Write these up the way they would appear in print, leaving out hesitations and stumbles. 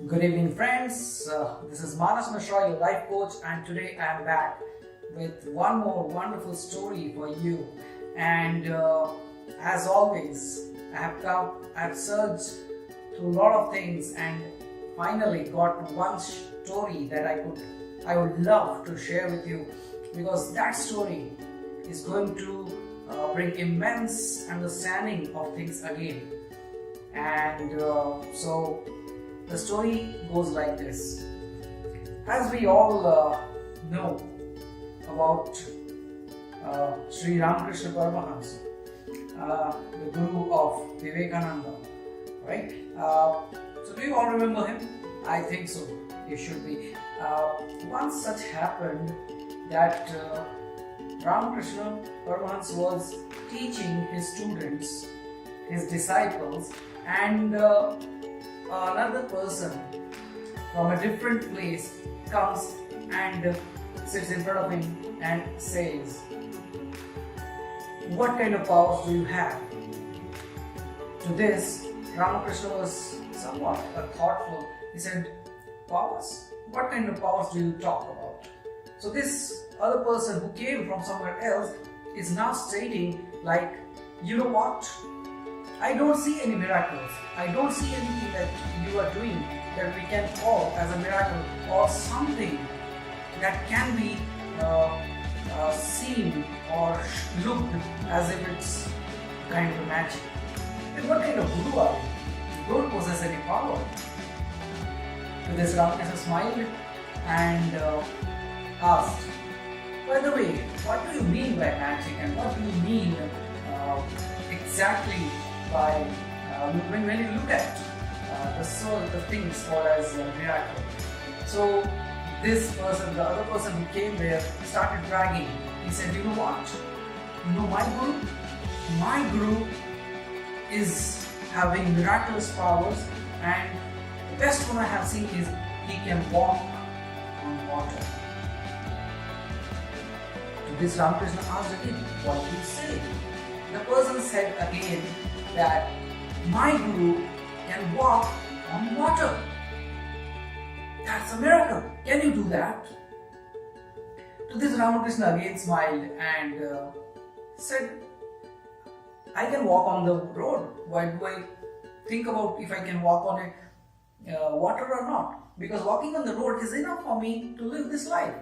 Good evening, friends. This is Manas Mishra, your life coach, and today I am back with one more wonderful story for you. And as always, I have searched through a lot of things and finally got one story that I would love to share with you, because that story is going to bring immense understanding of things again. And so the story goes like this. As we all know about Sri Ramakrishna Paramahansa, the guru of Vivekananda, right? So do you all remember him? I think so. You should be. Once such happened that Ramakrishna Paramahansa was teaching his students, his disciples, and another person from a different place comes and sits in front of him and says, "What kind of powers do you have?" To this, Ramakrishna was somewhat thoughtful. He said, "Powers? What kind of powers do you talk about?" So this other person who came from somewhere else is now stating like, "You know what? I don't see any miracles. I don't see anything that you are doing that we can call as a miracle or something that can be seen or looked as if it's kind of magic. Then what kind of guru are you? You don't possess any power." To this, Ramakrishna smiled and asked, "By the way, what do you mean by magic, and what do you mean exactly by when you look at the things called as a miracle?" So this person, the other person who came there, started bragging. He said, "You know what? You know my guru? My guru is having miraculous powers, and the best one I have seen is he can walk on water." To this, Ramakrishna asked again, "What do you say?" The person said again that my guru can walk on water. That's a miracle. Can you do that? To this, Ramakrishna again smiled and said, "I can walk on the road. Why do I think about if I can walk on water or not? Because walking on the road is enough for me to live this life."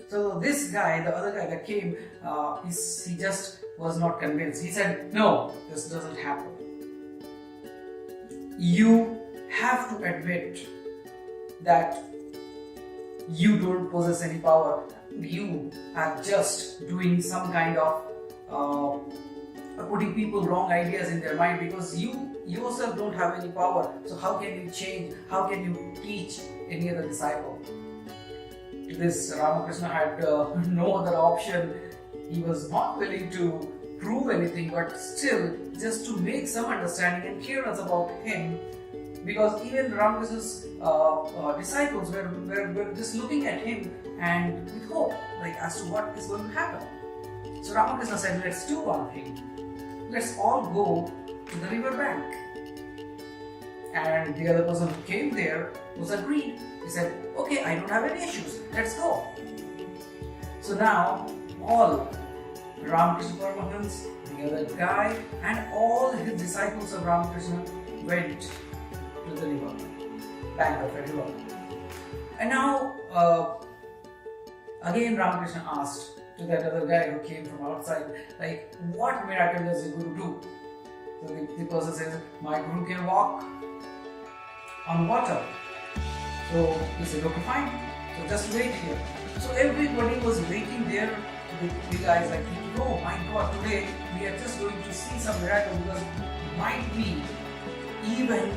So this guy, the other guy that came, he just was not convinced. He said, "No, this doesn't happen. You have to admit that you don't possess any power. You are just doing some kind of putting people wrong ideas in their mind, because you yourself don't have any power. So how can you change? How can you teach any other disciple?" To this, Ramakrishna had no other option. He was not willing to prove anything, but still just to make some understanding and clearance about him, because even Ramakrishna's disciples were just looking at him and with hope, like as to what is going to happen. So Ramakrishna said, "Let's do one thing. Let's all go to the river bank." And the other person who came there was agreed. He said, "Okay, I don't have any issues. Let's go." So now all Ramakrishna Paramahansa, the other guy, and all his disciples of Ramakrishna went to the river, bank of a river. And now again Ramakrishna asked to that other guy who came from outside, like, "What miracle does the guru do?" So the person says, "My guru can walk on water." So he said, "Okay, fine. So just wait here." So everybody was waiting there. The guys like thinking, "Oh my God, today we are just going to see some miracle, because might be even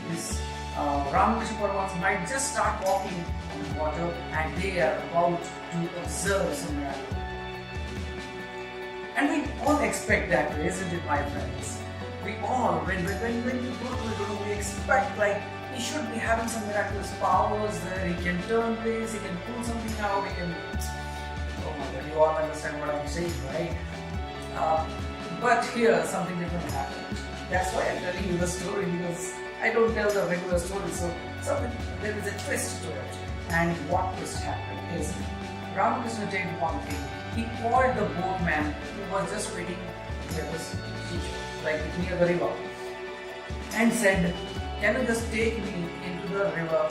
this Ramakrishna Paramahansa might just start walking on water, and they are about to observe some miracle." And we all expect that, isn't it, my friends? We all, when we go to the guru, we expect like he should be having some miraculous powers there. He can turn this, he can pull something out, he can. Oh my God, you all understand what I'm saying, right? But here something different happened. That's why I'm telling you the story, because I don't tell the regular story, so there is a twist to it. And what twist happened is Ramakrishna did one thing. He called the boatman who was just waiting near the seashore, like near the river, and said, "Can you just take me into the river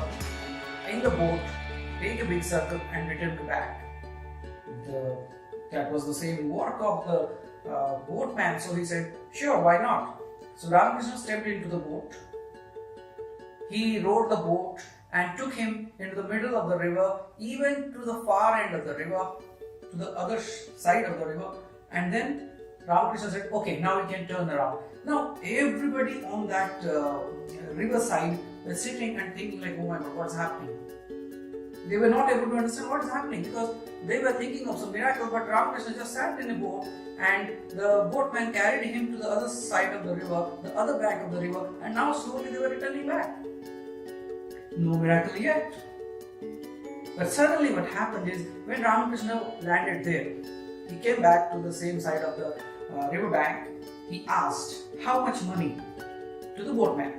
in the boat, take a big circle, and return me back?" That was the same work of the boatman, so he said, "Sure, why not?" So Ramakrishna stepped into the boat. He rowed the boat and took him into the middle of the river, even to the far end of the river, to the other side of the river, and then Ramakrishna said, "Okay, now we can turn around." Now everybody on that riverside was sitting and thinking like, "Oh my God, what's happening?" They were not able to understand what is happening because they were thinking of some miracle, but Ramakrishna just sat in a boat and the boatman carried him to the other side of the river, the other bank of the river, and now slowly they were returning back. No miracle yet. But suddenly what happened is when Ramakrishna landed there, he came back to the same side of the river bank. He asked, "How much money?" to the boatman.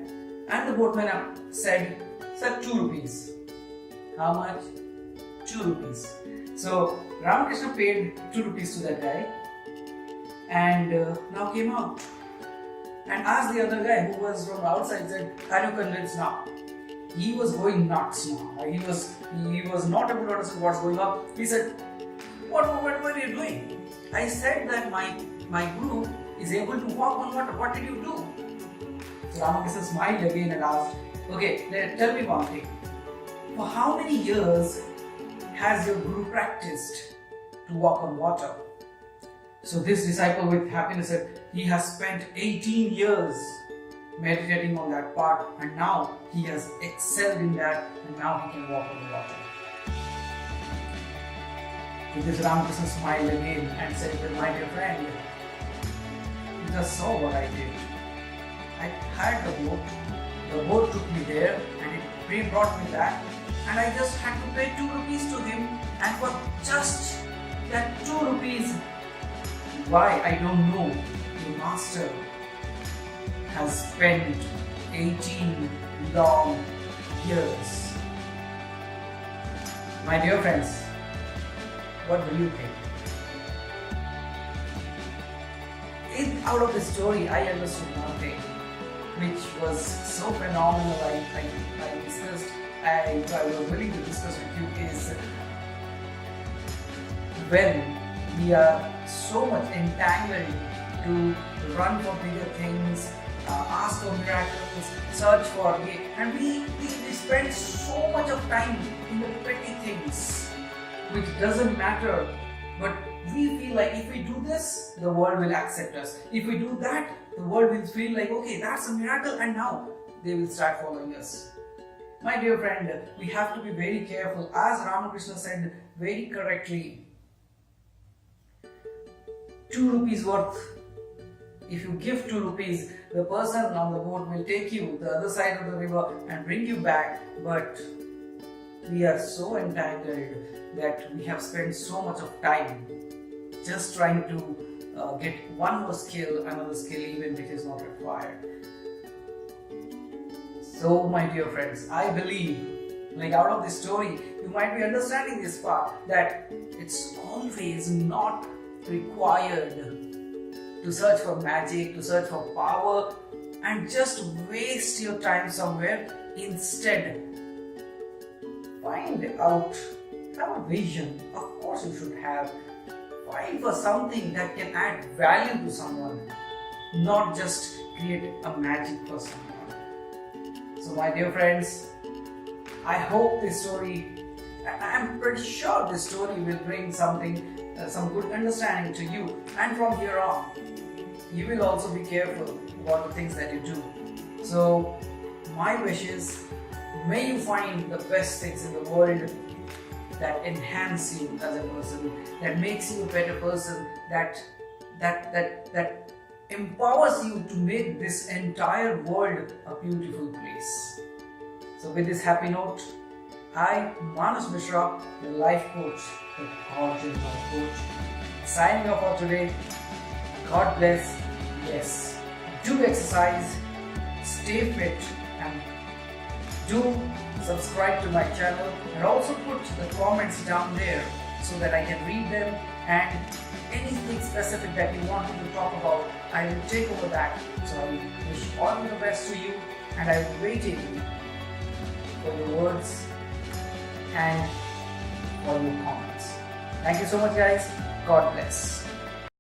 And the boatman said, "Sir, 2 rupees. How much? 2 rupees. So Ramakrishna paid 2 rupees to that guy and now came out and asked the other guy who was from outside, said, "Are you convinced now?" He was going nuts now. He was not able to understand what's going on. He said, what were you doing? I said that my guru is able to walk on water. What did you do?" So Ramakrishna smiled again and asked, "Okay, tell me one thing. For how many years has your guru practiced to walk on water?" So this disciple with happiness said, "He has spent 18 years meditating on that part, and now he has excelled in that, and now he can walk on the water." To this Ramakrishna smiled again and said, "Well, my dear friend, you just saw what I did. I hired the boat took me there, and it brought me back, and I just had to pay 2 rupees to him, and for just that 2 rupees, why I don't know, the master has spent 18 long years." My dear friends, what do you think? Out of the story, I understood one thing, which was so phenomenal. I discussed, I was willing to discuss with you, is when we are so much entangled to run for bigger things, ask for miracles, search for it, and we spend so much of time in the petty things which doesn't matter, but we feel like if we do this, the world will accept us. If we do that, the world will feel like, okay, that's a miracle, and now they will start following us. My dear friend, we have to be very careful. As Ramakrishna said very correctly, 2 rupees worth. If you give 2 rupees, the person on the boat will take you to the other side of the river and bring you back. But we are so entangled that we have spent so much of time just trying to get one more skill, another skill even which is not required. So my dear friends, I believe, like out of this story, you might be understanding this part, that it's always not required to search for magic, to search for power and just waste your time somewhere. Instead, find out, have a vision. Of course you should have. Find for something that can add value to someone, not just create a magic for someone. So my dear friends, I hope this story, I'm pretty sure this story will bring something, some good understanding to you, and from here on, you will also be careful about the things that you do. So my wish is, may you find the best things in the world that enhance you as a person, that makes you a better person, that empowers you to make this entire world a beautiful place. So with this happy note, I, Manas Mishra, the life coach, the gorgeous life coach, signing off for today. God bless. Yes, do exercise, stay fit, and do subscribe to my channel and also put the comments down there so that I can read them, and anything specific that you want me to talk about, I will take over that. So I wish all the best to you, and I will be waiting for your words and for your comments. Thank you so much, guys. God bless.